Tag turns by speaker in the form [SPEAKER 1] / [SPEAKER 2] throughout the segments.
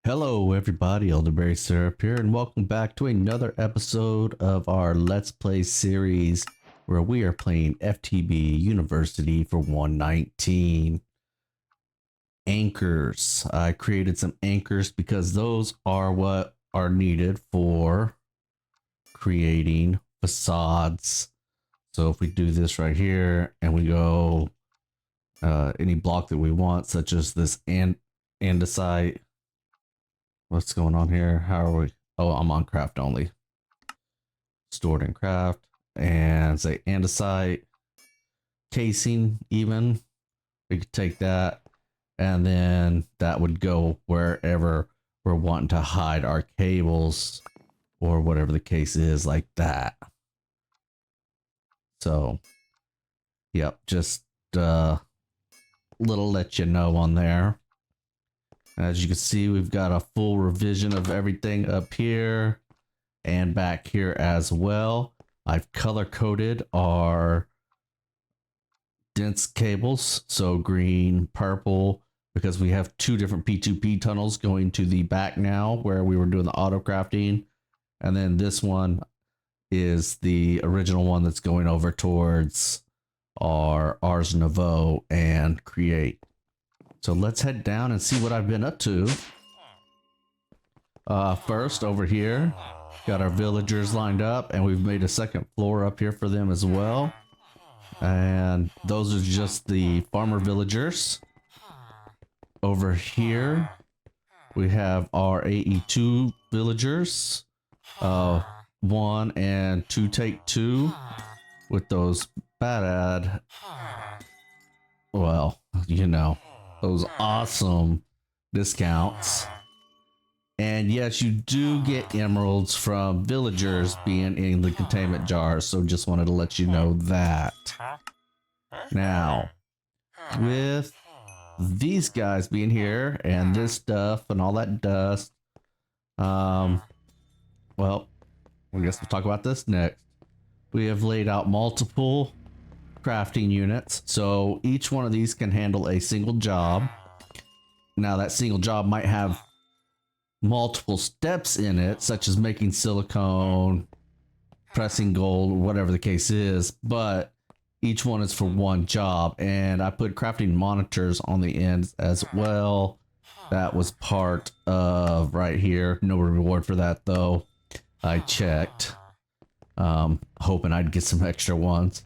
[SPEAKER 1] Hello everybody, Elderberry Syrup here, and welcome back to another episode of our Let's Play series where we are playing FTB University for 119. Anchors. I created some anchors because those are what are needed for creating facades. So if we do this right here and we go any block that we want, such as this andesite. What's going on here? How are we? Oh, I'm on craft only. Stored in craft and say andesite casing even. We could take that and then that would go wherever we're wanting to hide our cables or whatever the case is, like that. So, yep, just little let you know on there. As you can see, we've got a full revision of everything up here and back here as well. I've color coded our dense cables, so green, purple, because we have two different P2P tunnels going to the back now where we were doing the auto crafting. And then this one is the original one that's going over towards our Ars Nouveau and create. So let's head down and see what I've been up to. First, over here, got our villagers lined up, and we've made a second floor up here for them as well. And those are just the farmer villagers. Over here, we have our AE2 villagers. 1 and 2 take 2 with those bad well, you know, those awesome discounts. And yes, you do get emeralds from villagers being in the containment jars, so just wanted to let you know that. Now, with these guys being here and this stuff and all that dust, well, I guess we'll talk about this next. We have laid out multiple crafting units, so each one of these can handle a single job. Now that single job might have multiple steps in it, such as making silicone, pressing gold, whatever the case is, but each one is for one job. And I put crafting monitors on the ends as well. That was part of right here. No reward for that though. I checked, hoping I'd get some extra ones.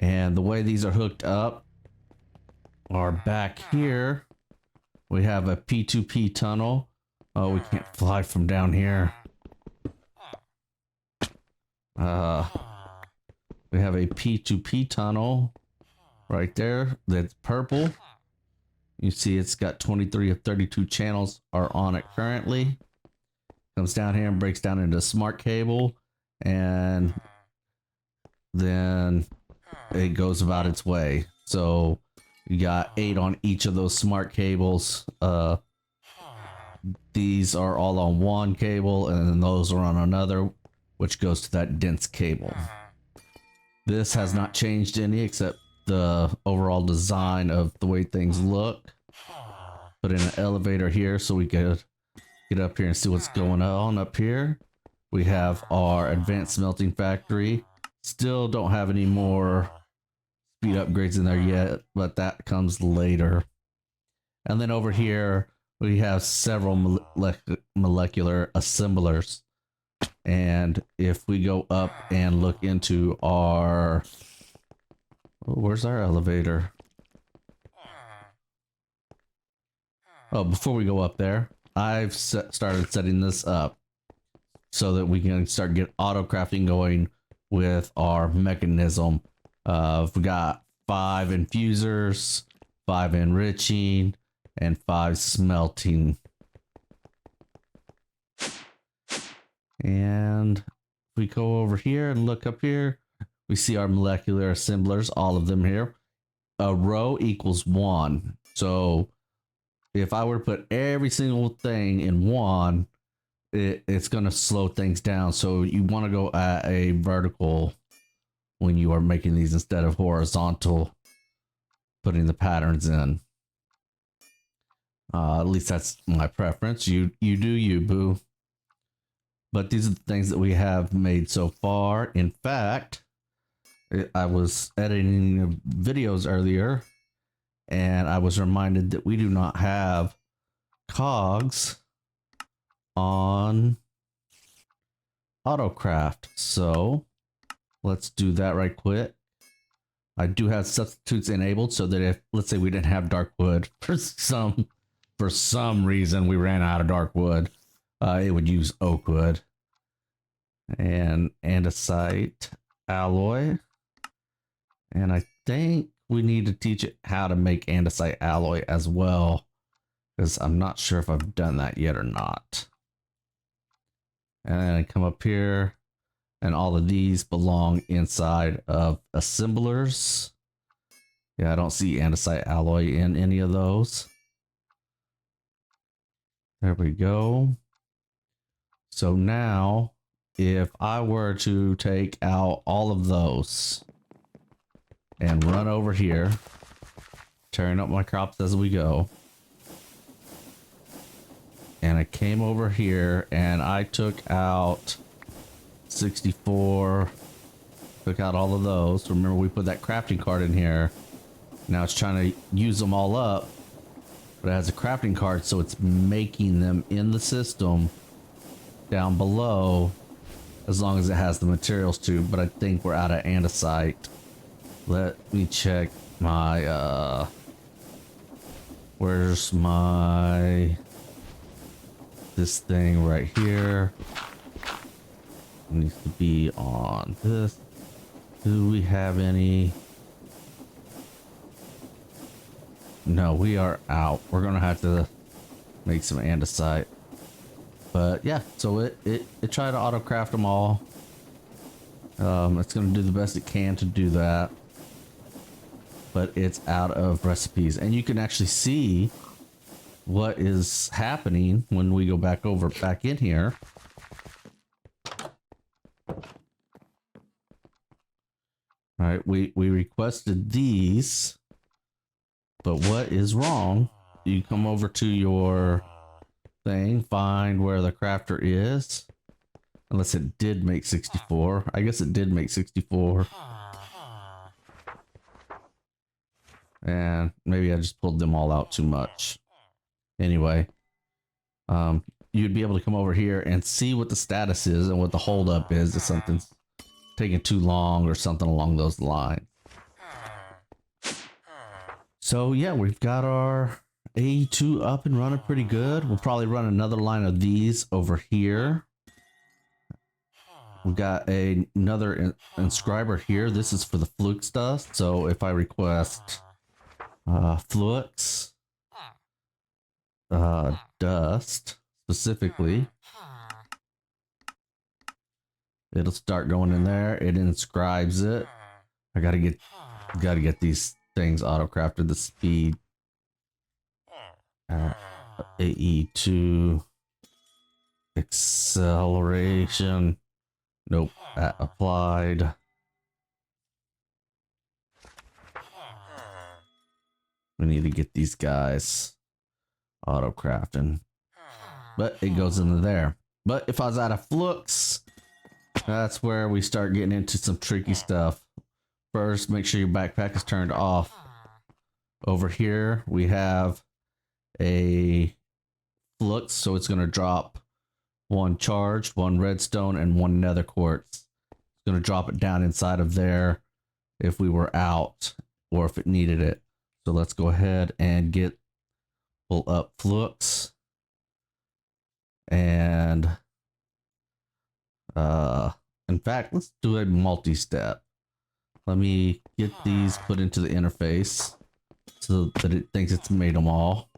[SPEAKER 1] And the way these are hooked up are back here. We have a P2P tunnel. Oh, we can't fly from down here. We have a P2P tunnel right there that's purple. You see it's got 23 of 32 channels are on it currently. Comes down here and breaks down into a smart cable, and then it goes about its way. So you got 8 on each of those smart cables. These are all on one cable, and then those are on another, which goes to that dense cable. This has not changed any except the overall design of the way things look. Put in an elevator here so we could get up here and see what's going on up here. We have our advanced smelting factory. Still don't have any more speed upgrades in there yet, but that comes later. And then over here we have several molecular assemblers. And if we go up and look into our... Oh, where's our elevator? Oh, before we go up there, I've started setting this up so that we can start get auto crafting going with our mechanism. We got 5 infusers, 5 enriching, and 5 smelting. And if we go over here and look up here, we see our molecular assemblers, all of them here. A row equals 1. So if I were to put every single thing in 1, it's going to slow things down. So you want to go at a vertical when you are making these instead of horizontal, putting the patterns in. At least that's my preference. You do you, boo. But these are the things that we have made so far. In fact, I was editing videos earlier, and I was reminded that we do not have cogs on AutoCraft. So let's do that right quick. I do have substitutes enabled so that if, let's say, we didn't have dark wood for some reason, we ran out of dark wood, it would use oak wood. And andesite alloy. And I think we need to teach it how to make andesite alloy as well, because I'm not sure if I've done that yet or not. And then I come up here, and all of these belong inside of assemblers. Yeah, I don't see andesite alloy in any of those. There we go. So now, if I were to take out all of those and run over here, tearing up my crops as we go, and I came over here and I took out 64, took out all of those. Remember, we put that crafting card in here. Now it's trying to use them all up, but it has a crafting card, so it's making them in the system down below as long as it has the materials to. But I think we're out of andesite. Let me check my where's my this thing right here. It needs to be on this. Do we have any? No, we are out. We're gonna have to make some andesite. But yeah, so it tried to autocraft them all. It's gonna do the best it can to do that, but it's out of recipes, and you can actually see what is happening when we go back in here. All right, we requested these, but what is wrong? You come over to your thing, find where the crafter is. Unless it did make 64. I guess it did make 64. And maybe I just pulled them all out too much. Anyway, you'd be able to come over here and see what the status is and what the holdup is if something's taking too long or something along those lines. So yeah, we've got our AE2 up and running pretty good. We'll probably run another line of these over here. We've got another inscriber here. This is for the flux dust. So if I request flux dust specifically, it'll start going in there. It inscribes it. I gotta get these things auto crafted. The speed AE2 acceleration. Nope, applied. We need to get these guys auto crafting, but it goes into there. But if I was out of flux, that's where we start getting into some tricky stuff. First, make sure your backpack is turned off. Over here, we have a flux, so it's going to drop one charged, one redstone, and one nether quartz. It's going to drop it down inside of there if we were out or if it needed it. So let's go ahead and pull up flux. And in fact, let's do a multi-step. Let me get these put into the interface so that it thinks it's made them all.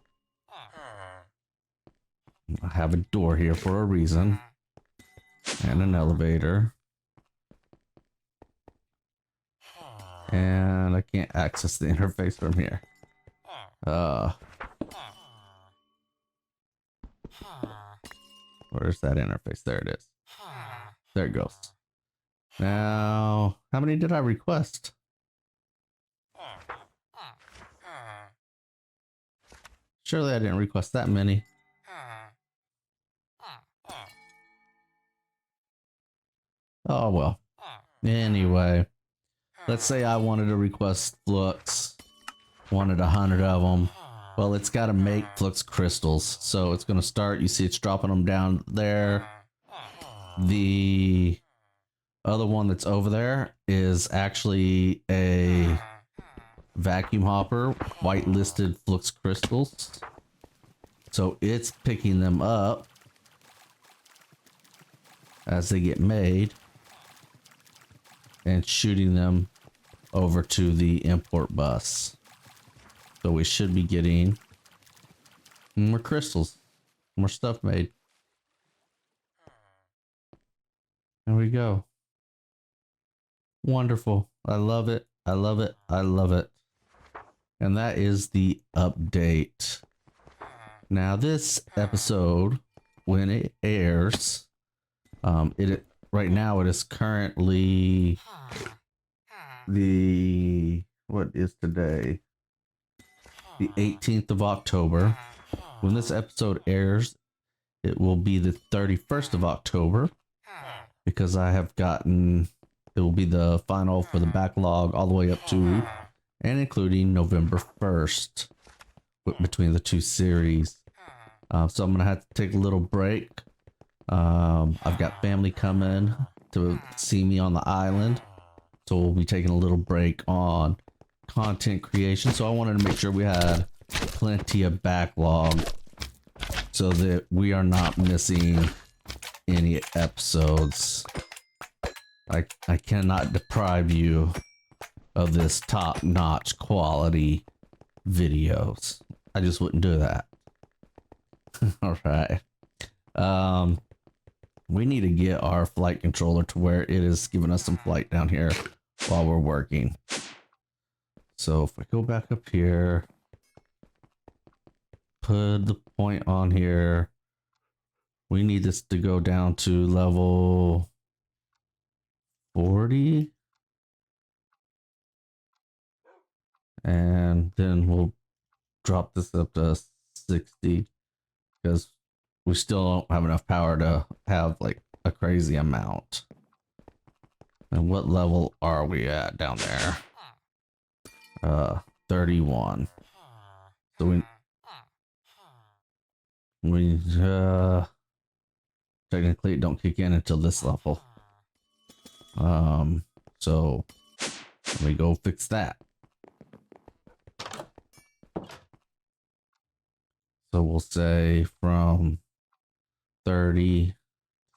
[SPEAKER 1] I have a door here for a reason. And an elevator. And I can't access the interface from here. Where's that interface? There it is. There it goes. Now, how many did I request? Surely I didn't request that many. Oh well. Anyway, let's say I wanted to request flux, wanted 100 of them. Well, it's got to make flux crystals, so it's going to start. You see, it's dropping them down there. The other one that's over there is actually a vacuum hopper, whitelisted flux crystals. So it's picking them up as they get made and shooting them over to the import bus. So we should be getting more crystals, more stuff made. There we go. Wonderful. I love it. I love it. I love it. And that is the update. Now this episode, when it airs, right now it is currently what is today? The 18th of October. When this episode airs, it will be the 31st of October because I have gotten, it will be the final for the backlog all the way up to and including November 1st between the two series. So I'm going to have to take a little break. I've got family coming to see me on the island. So we'll be taking a little break on content creation. So I wanted to make sure we had plenty of backlog so that we are not missing any episodes. I cannot deprive you of this top-notch quality videos. I just wouldn't do that. All right. We need to get our flight controller to where it is giving us some flight down here while we're working. So if I go back up here, put the point on here, we need this to go down to level 40. And then we'll drop this up to 60 because we still don't have enough power to have like a crazy amount. And what level are we at down there? 31. So we technically it don't kick in until this level. So let me go fix that. So we'll say from 30,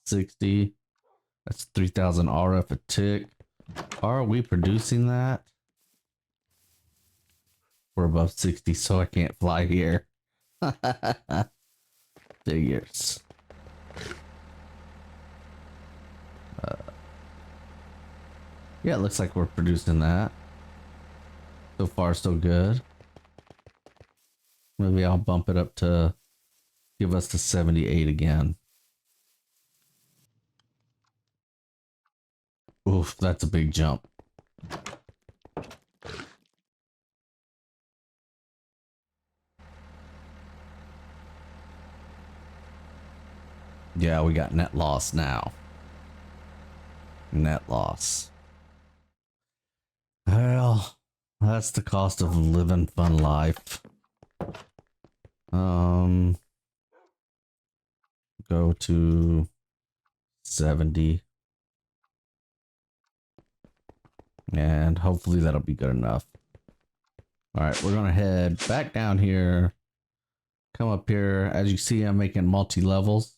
[SPEAKER 1] 60, that's 3000 RF a tick. Are we producing that? We're above 60, so I can't fly here. Figures. Yeah, it looks like we're producing that. So far, so good. Maybe I'll bump it up to give us to 78 again. Oof, that's a big jump. Yeah, we got net loss now. Net loss. Well, that's the cost of living fun life. Go to 70. And hopefully that'll be good enough. All right, we're gonna head back down here. Come up here. As you see, I'm making multi-levels.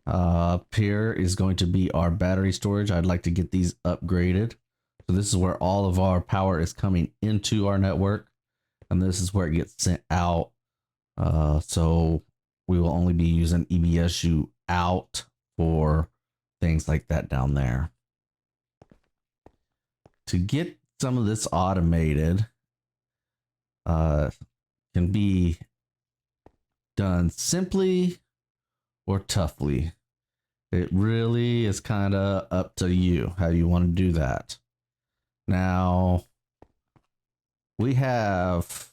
[SPEAKER 1] Up here is going to be our battery storage. I'd like to get these upgraded. So this is where all of our power is coming into our network. And this is where it gets sent out. So we will only be using EBSU out for things like that down there. To get some of this automated, can be done simply or toughly. It really is kind of up to you how you want to do that. Now, we have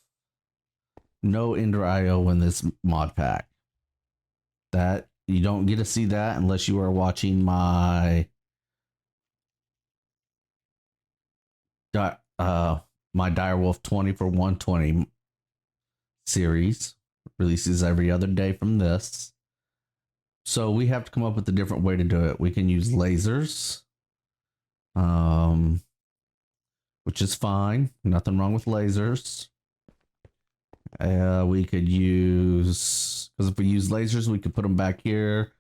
[SPEAKER 1] No Ender IO in this mod pack. That you don't get to see that unless you are watching my my Direwolf 20 for 120 series. Releases every other day from this. So we have to come up with a different way to do it. We can use lasers, which is fine. Nothing wrong with lasers. We could use, because if we use lasers, we could put them back here,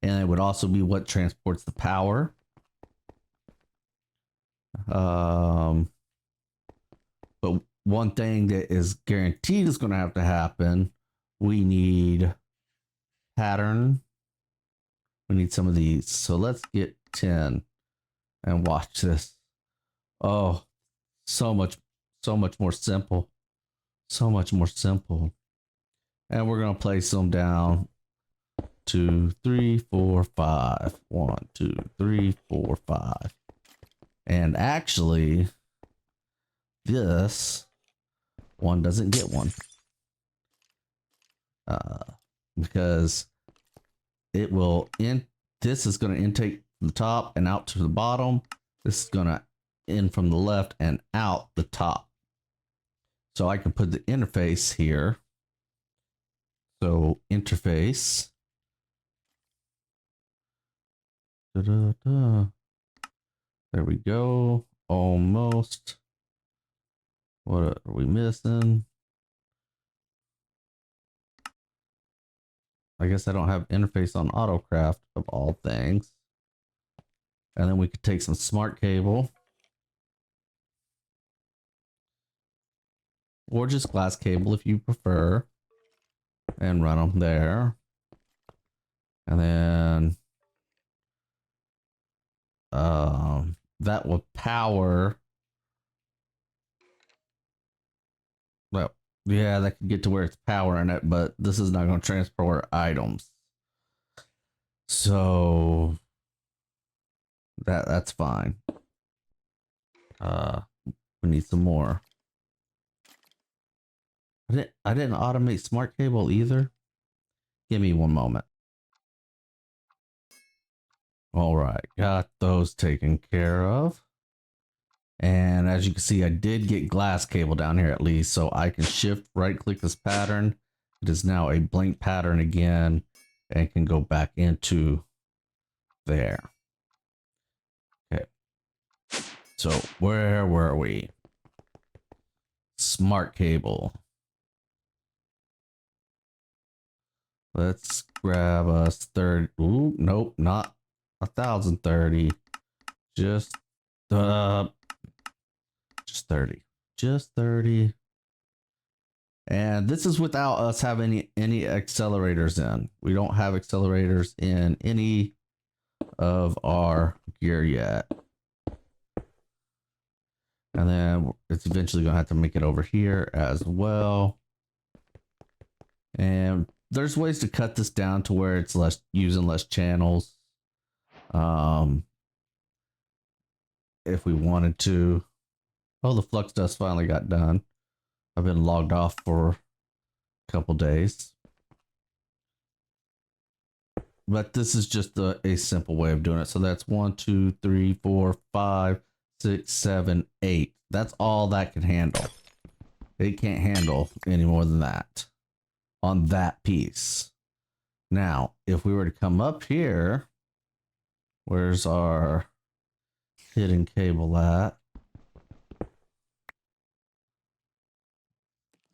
[SPEAKER 1] and it would also be what transports the power. But one thing that is guaranteed is going to have to happen, we need pattern. We need some of these. So let's get 10 and watch this. Oh, so much more simple. So much more simple. And we're going to place them down. 2, 3, 4, 5. 1, 2, 3, 4, 5. And actually, this one doesn't get one. Because it will this is going to intake from the top and out to the bottom. This is going to in from the left and out the top. So I can put the interface here. So interface. Da-da-da. There we go. Almost. What are we missing? I guess I don't have interface on AutoCraft of all things. And then we could take some smart cable. Or just glass cable if you prefer. And run them there. And then that will power. Well, yeah, that could get to where it's powering it, but this is not going to transport items. So that's fine. We need some more. I didn't automate smart cable either. Give me one moment. All right, got those taken care of. And as you can see, I did get glass cable down here at least, so I can shift right click this pattern. It is now a blank pattern again and can go back into there. Okay. So where were we? Smart cable. Let's grab us 30. Ooh, nope, not 1030. Just 30. Just 30. And this is without us having any accelerators in. We don't have accelerators in any of our gear yet. And then it's eventually going to have to make it over here as well. And there's ways to cut this down to where it's using less channels. If we wanted to. Oh, the flux dust finally got done. I've been logged off for a couple days. But this is just a simple way of doing it. So that's 1, 2, 3, 4, 5, 6, 7, 8. That's all that can handle. It can't handle any more than that on that piece. Now, if we were to come up here, where's our hidden cable at?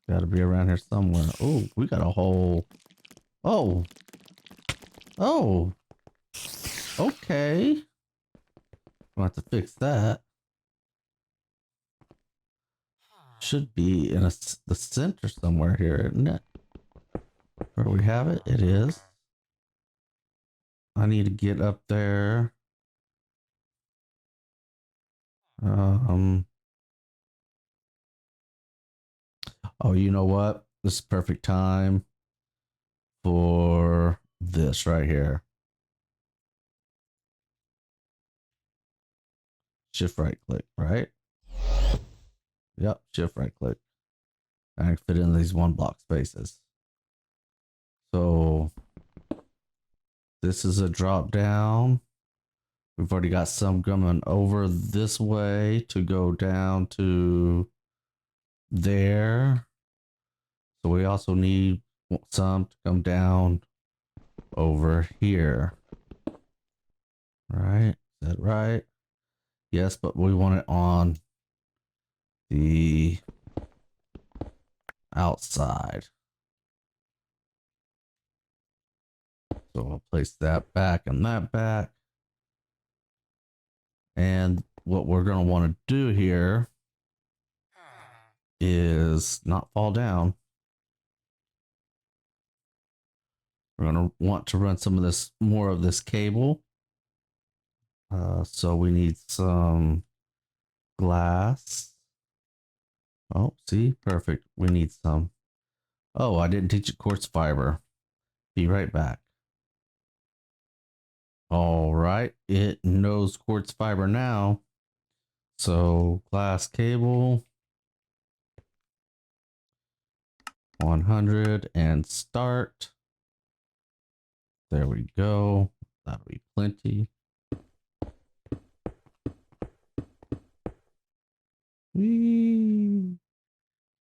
[SPEAKER 1] Got to be around here somewhere. Oh, we got a whole... Oh. Oh. Okay. We'll have to fix that. Should be in the center somewhere here, isn't it? Where we have it, it is. I need to get up there. Oh, you know what? This is perfect time for this right here. Shift right click, right? Yep, shift right click. and fit in these 1 block spaces. So this is a drop down. We've already got some coming over this way to go down to there. So we also need some to come down over here. Right? Is that right? Yes, but we want it on the outside. So I'll place that back and that back. And what we're going to want to do here is not fall down. We're going to want to run some of this, more of this cable. So we need some glass. Oh, see, perfect. We need some. Oh, I didn't teach it quartz fiber. Be right back. All right, it knows quartz fiber now. So glass cable, 100 and start. There we go. That'll be plenty. Whee!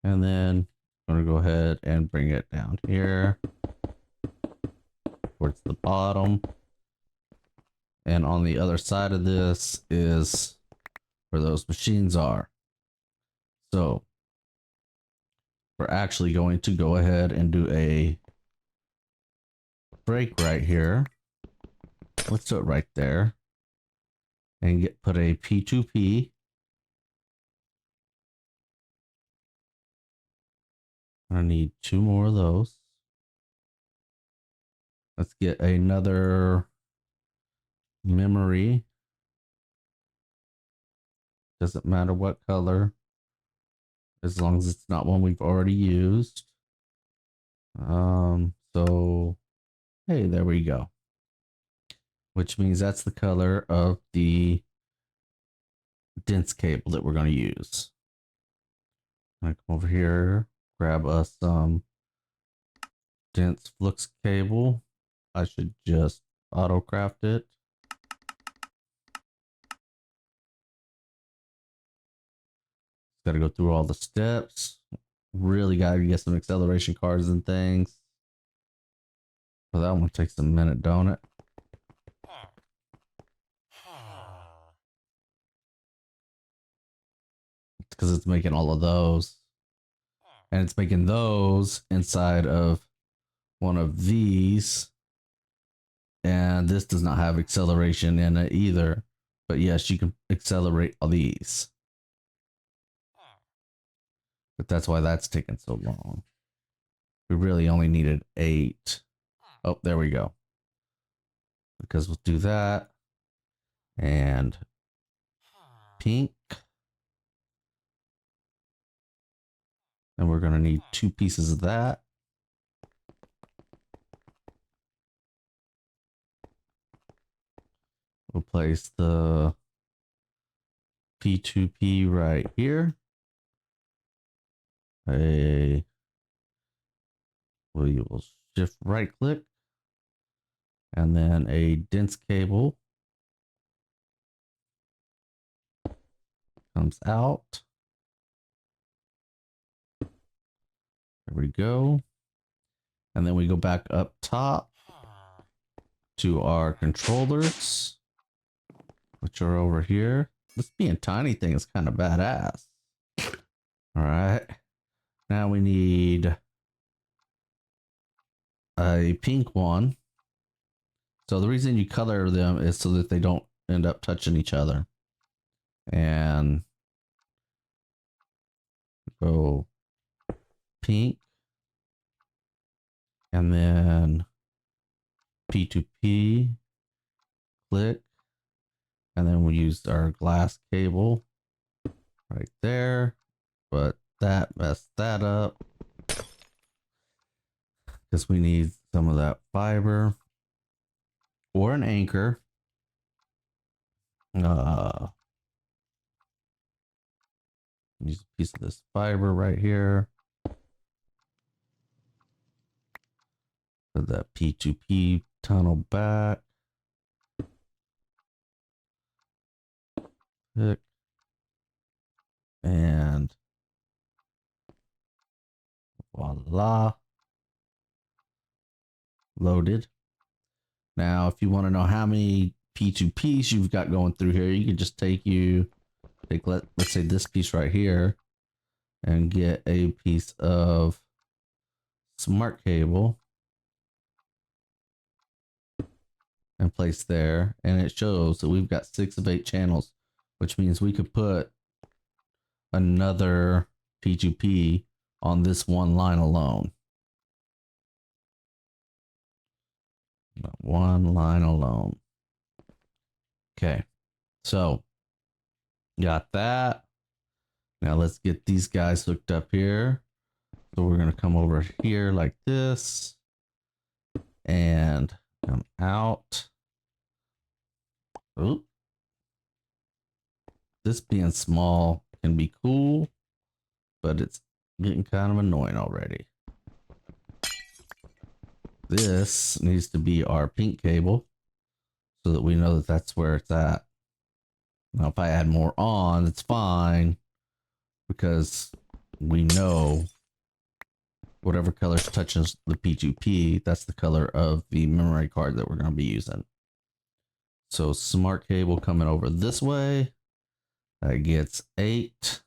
[SPEAKER 1] And then I'm going to go ahead and bring it down here towards the bottom. And on the other side of this is where those machines are. So we're actually going to go ahead and do a break right here. Let's do it right there. And put a P2P. I need 2 more of those. Let's get another memory. Doesn't matter what color, as long as it's not one we've already used. So hey, there we go. Which means that's the color of the dense cable that we're going to use. I'm going to come over here, grab us some dense flux cable. I should just auto craft it. Got to go through all the steps. Really got to get some acceleration cards and things. So that one takes a minute, don't it? Because it's making all of those. And it's making those inside of one of these. And this does not have acceleration in it either. But yes, you can accelerate all these. But that's why that's taking so long. We really only needed 8. Oh, there we go. Because we'll do that. And pink. And we're going to need 2 pieces of that. We'll place the P2P right here. We will shift right click. And then a dense cable comes out. There we go. And then we go back up top to our controllers, which are over here. This being tiny thing is kind of badass. All right. Now we need a pink one. So the reason you color them is so that they don't end up touching each other. And go pink. And then P2P, click, and then we use our glass cable right there, but that messed that up because we need some of that fiber or an anchor. Use a piece of this fiber right here. Put that P2P tunnel back. Pick. And voila. Loaded. Now, if you want to know how many P2Ps you've got going through here, you can just take, let's say this piece right here and get a piece of smart cable and place there. And it shows that we've got 6 of 8 channels, which means we could put another P2P on this one line alone. One line alone. Okay, so got that. Now let's get these guys hooked up here. So we're gonna come over here like this and come out. Oop. This being small can be cool, but it's getting kind of annoying already. This needs to be our pink cable so that we know that that's where it's at. Now, if I add more on, it's fine because we know whatever color touches the P2P, that's the color of the memory card that we're going to be using. So smart cable coming over this way, that gets 8,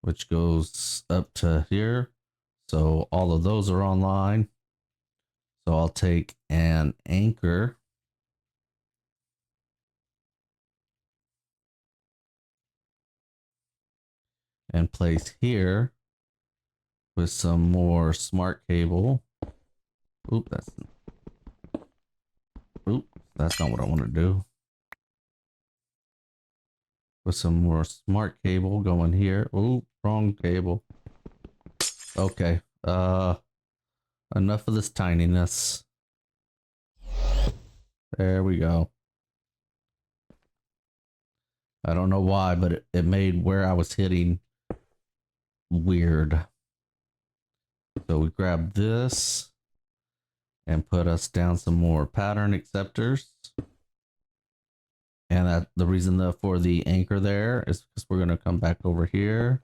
[SPEAKER 1] which goes up to here. So all of those are online. So I'll take an anchor and place here with some more smart cable. Oop, that's not what I want to do. With some more smart cable going here. Oop, wrong cable. Okay, enough of this tininess. There we go. I don't know why, but it made where I was hitting weird. So we grab this and put us down some more pattern acceptors. And that the reason for the anchor there is because we're going to come back over here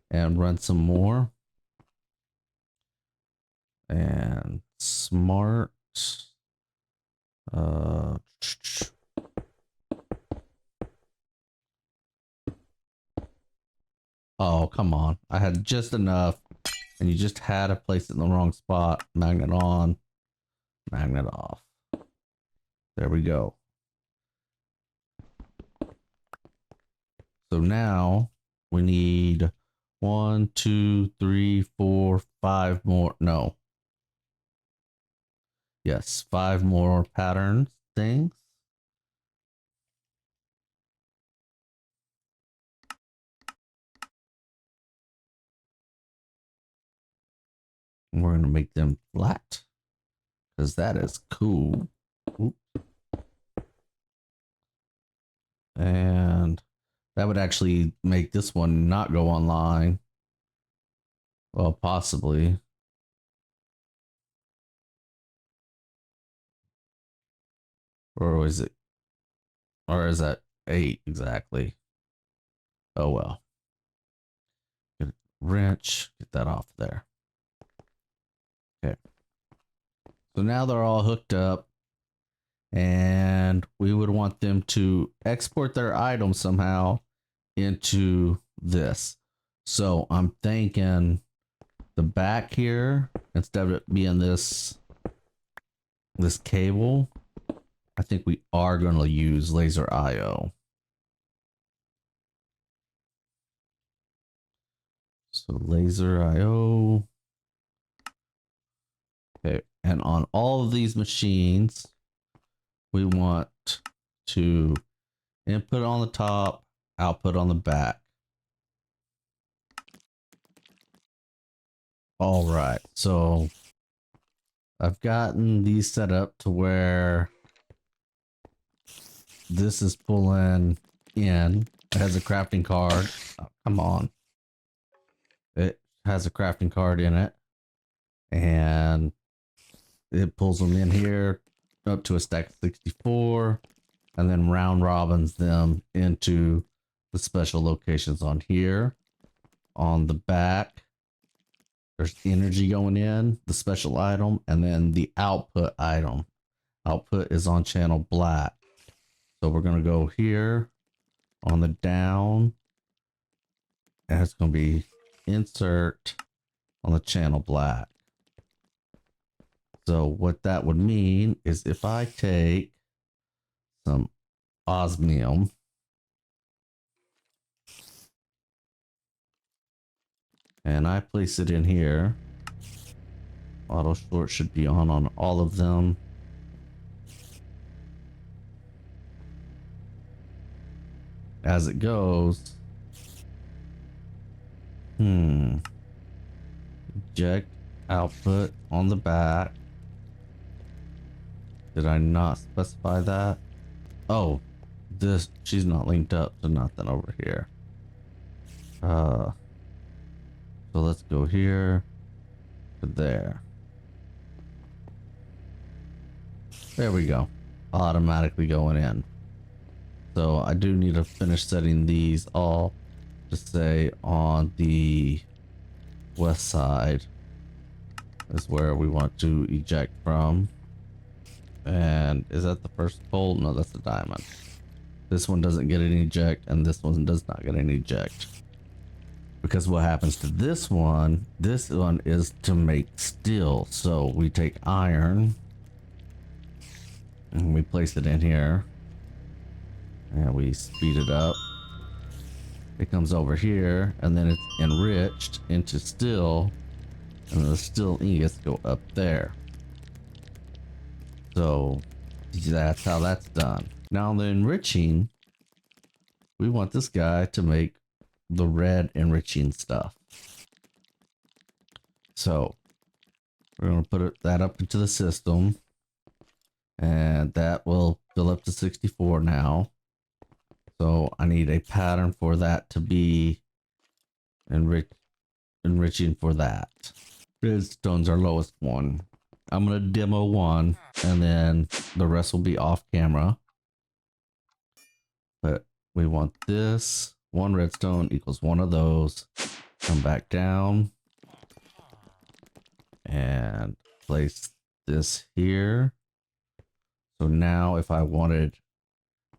[SPEAKER 1] and run some more. And smart. Oh, come on. I had just enough. And you just had to place it in the wrong spot. Magnet on. Magnet off. There we go. So now we need 1, 2, 3, 4, 5 more. No. Yes, 5 more pattern things. And we're going to make them flat because that is cool. Oops. And that would actually make this one not go online. Well, possibly. Or is it? Or is that 8 exactly? Oh well. Get a wrench. Get that off there. Okay. So now they're all hooked up. And we would want them to export their item somehow into this. So I'm thinking the back here, instead of it being this cable, I think we are going to use laser IO. So laser IO. Okay, and on all of these machines, we want to input on the top, output on the back. All right, so I've gotten these set up to where this is pulling in. It has a crafting card. Oh, come on. It has a crafting card in it. And it pulls them in here up to a stack of 64 and then round robins them into the special locations on here. On the back, there's energy going in, the special item, and then the output item. Output is on channel black. So we're going to go here on the down, and it's going to be insert on the channel black. So what that would mean is if I take some osmium and I place it in here, auto sort should be on all of them. As it goes, eject output on the back. Did I not specify that? Oh, this, she's not linked up to nothing over here. So let's go here to there. There we go. Automatically going in. So I do need to finish setting these all to say on the west side is where we want to eject from. And is that the first pole? No, that's the diamond. This one doesn't get an eject and this one does not get an eject. Because what happens to this one is to make steel. So we take iron and we place it in here. And we speed it up. It comes over here and then it's enriched into steel, and the steel ingots go up there. So that's how that's done. Now the enriching, we want this guy to make the red enriching stuff. So we're going to put that up into the system, and that will fill up to 64 now. So I need a pattern for that to be enriching for that. Redstone's our lowest one. I'm going to demo one and then the rest will be off camera. But we want this. One redstone equals one of those. Come back down and place this here. So now if I wanted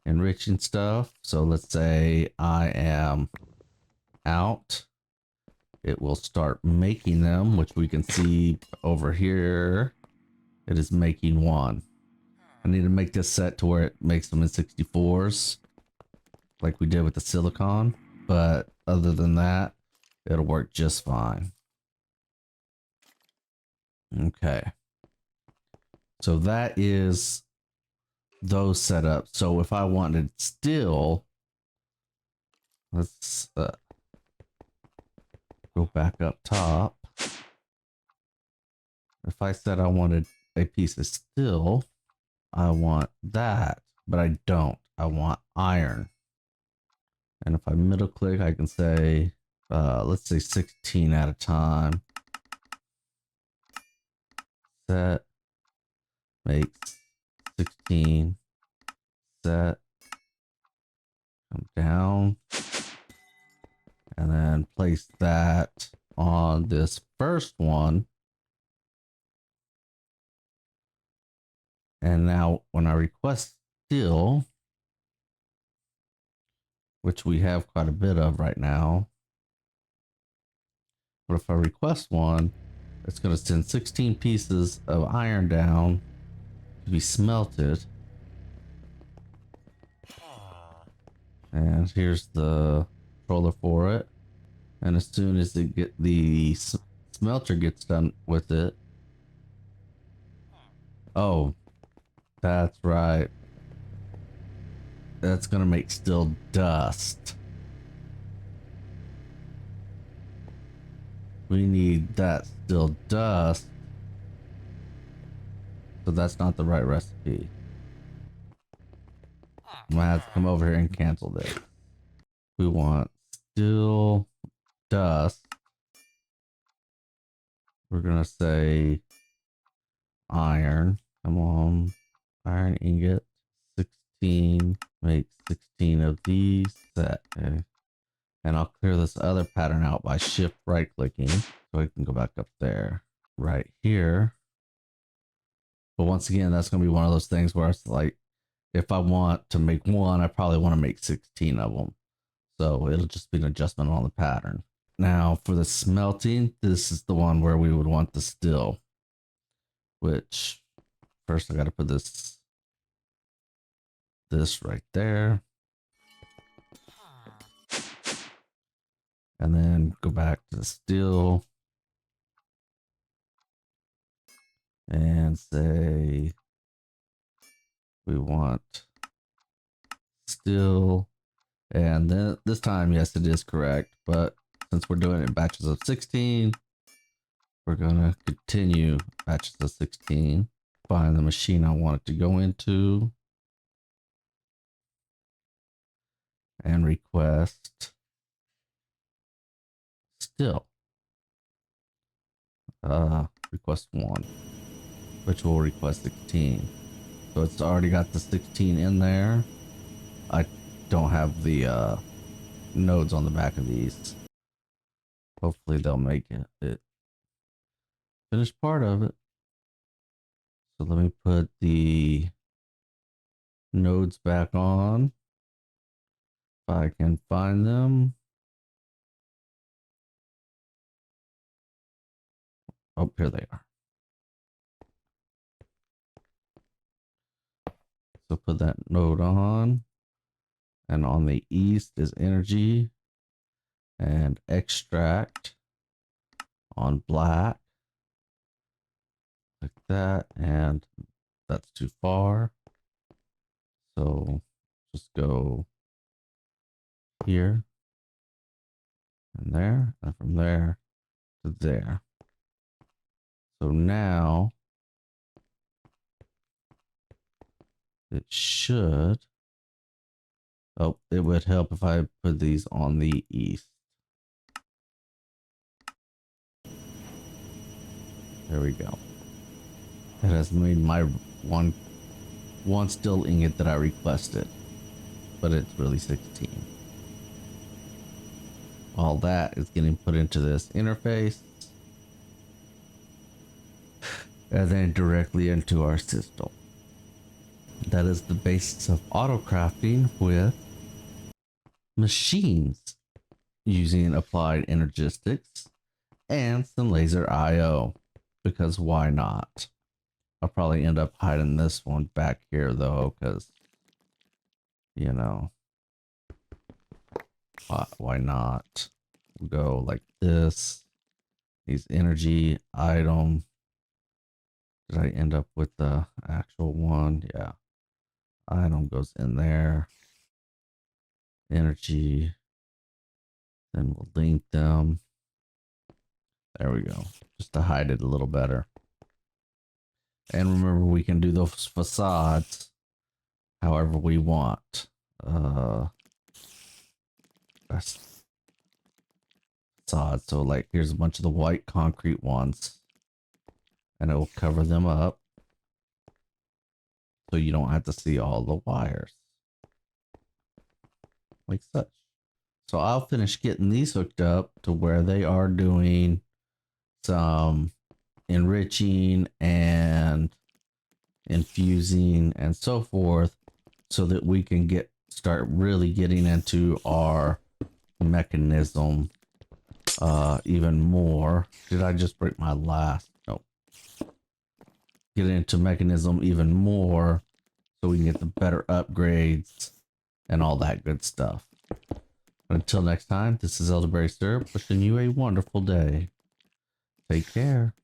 [SPEAKER 1] enriching stuff, so let's say I am out, it will start making them, which we can see over here. It is making one. I need to make this set to where it makes them in 64s like we did with the silicon, but other than that it'll work just fine. Okay, so that is those setups. So if I wanted steel, let's go back up top. If I said I wanted a piece of steel, I want that, but I don't. I want iron. And if I middle click, I can say, let's say 16 at a time. Set, makes 16, set, come down, and then place that on this first one. And now when I request steel, which we have quite a bit of right now, but if I request one, it's going to send 16 pieces of iron down to be smelted. And here's the controller for it. And as soon as the smelter gets done with it, oh, that's right, that's gonna make steel dust. We need that steel dust, so that's not the right recipe. I'm gonna have to come over here and cancel this. We want steel dust. We're gonna say iron. Come on. Iron ingot. 16. Make 16 of these. Set. Okay. And I'll clear this other pattern out by shift right clicking. So I can go back up there. Right here. But once again, that's going to be one of those things where it's like, if I want to make one, I probably want to make 16 of them. So it'll just be an adjustment on the pattern. Now for the smelting, this is the one where we would want the still, which first I got to put this right there. And then go back to the still and say we want still. And then this time, yes, it is correct. But since we're doing it in batches of 16, we're going to continue batches of 16. Find the machine I want it to go into. And request still. Request 1, which will request 16. So it's already got the 16 in there. I don't have the nodes on the back of these. Hopefully they'll make it finish part of it. So let me put the nodes back on. If I can find them. Oh, here they are. So put that node on. And on the east is energy. And extract on black. Like that. And that's too far. So just go here and there, and from there to there. So now it should, oh, it would help if I put these on the east. There we go. It has made my one still ingot that I requested, but it's really 16. All that is getting put into this interface and then directly into our system. That is the basis of auto crafting with machines using applied energistics and some laser IO, because why not? I'll probably end up hiding this one back here though, because, you know, why not? We'll go like this. These energy item. Did I end up with the actual one? Yeah. Item goes in there. Energy. Then we'll link them. There we go. Just to hide it a little better. And remember, we can do those facades however we want. That's facade. So like here's a bunch of the white concrete ones. And it will cover them up. So you don't have to see all the wires. Like such. So I'll finish getting these hooked up to where they are doing some enriching and infusing and so forth, so that we can start really getting into our mechanism even more. Did I just break my last? Nope. Get into mechanism even more so we can get the better upgrades and all that good stuff. Until next time, this is Elderberry Syrup wishing you a wonderful day. Take care.